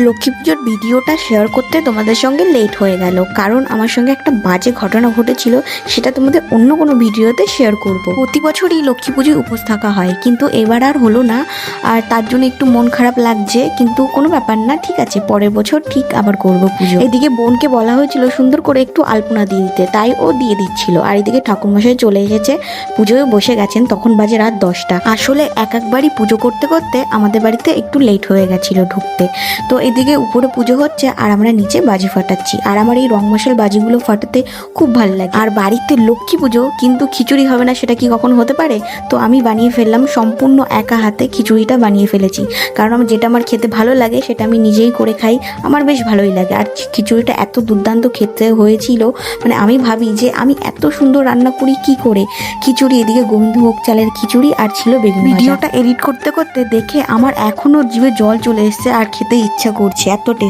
লক্ষ্মী পুজোর ভিডিওটা শেয়ার করতে তোমাদের সঙ্গে লেট হয়ে গেল, কারণ আমার সঙ্গে একটা বাজে ঘটনা ঘটেছিল। সেটা তোমাদের অন্য কোনো ভিডিওতে শেয়ার করব। প্রতি বছরই লক্ষ্মী পুজোয় উপোস থাকা হয়, কিন্তু এবার আর হলো না। আর তার জন্য একটু মন খারাপ লাগছে, কিন্তু কোনো ব্যাপার না, ঠিক আছে, পরের বছর ঠিক আবার করব পুজো। এদিকে বোনকে বলা হয়েছিল সুন্দর করে একটু আলপনা দিয়ে দিতে, তাই ও দিয়ে দিচ্ছিল। আর এদিকে ঠাকুরমশাই চলে এসেছে, পুজোয় বসে গেছেন। তখন বাজে রাত 10টা। আসলে একবারই পুজো করতে করতে আমাদের বাড়িতে একটু লেট হয়ে গেছিল ঢুকতে। তো এদিকে উপরে পুজো হচ্ছে আর আমরা নিচে বাজি ফাটাচ্ছি। আর আমার এই রং মশাল বাজিগুলো ফাটাতে খুব ভালো লাগে। আর বাড়িতে লক্ষ্মী পুজো, কিন্তু খিচুড়ি হবে না সেটা কি কখনো হতে পারে? তো আমি বানিয়ে ফেললাম, সম্পূর্ণ একা হাতে খিচুড়িটা বানিয়ে ফেলেছি। কারণ যেটা আমার খেতে ভালো লাগে সেটা আমি নিজেই করে খাই, আমার বেশ ভালোই লাগে। আর খিচুড়িটা এত দুর্দান্ত খেতে হয়েছিল, মানে আমি ভাবি যে আমি এত সুন্দর রান্না করি কি করে। খিচুড়ি, এদিকে গোবিন্দভোগ চালের খিচুড়ি, আর ছিল বেগুন ভাজা। ভিডিওটা এডিট করতে করতে দেখে আমার এখনো জিভে জল চলে এসছে আর খেতে ইচ্ছা করছে, এত টেস্ট।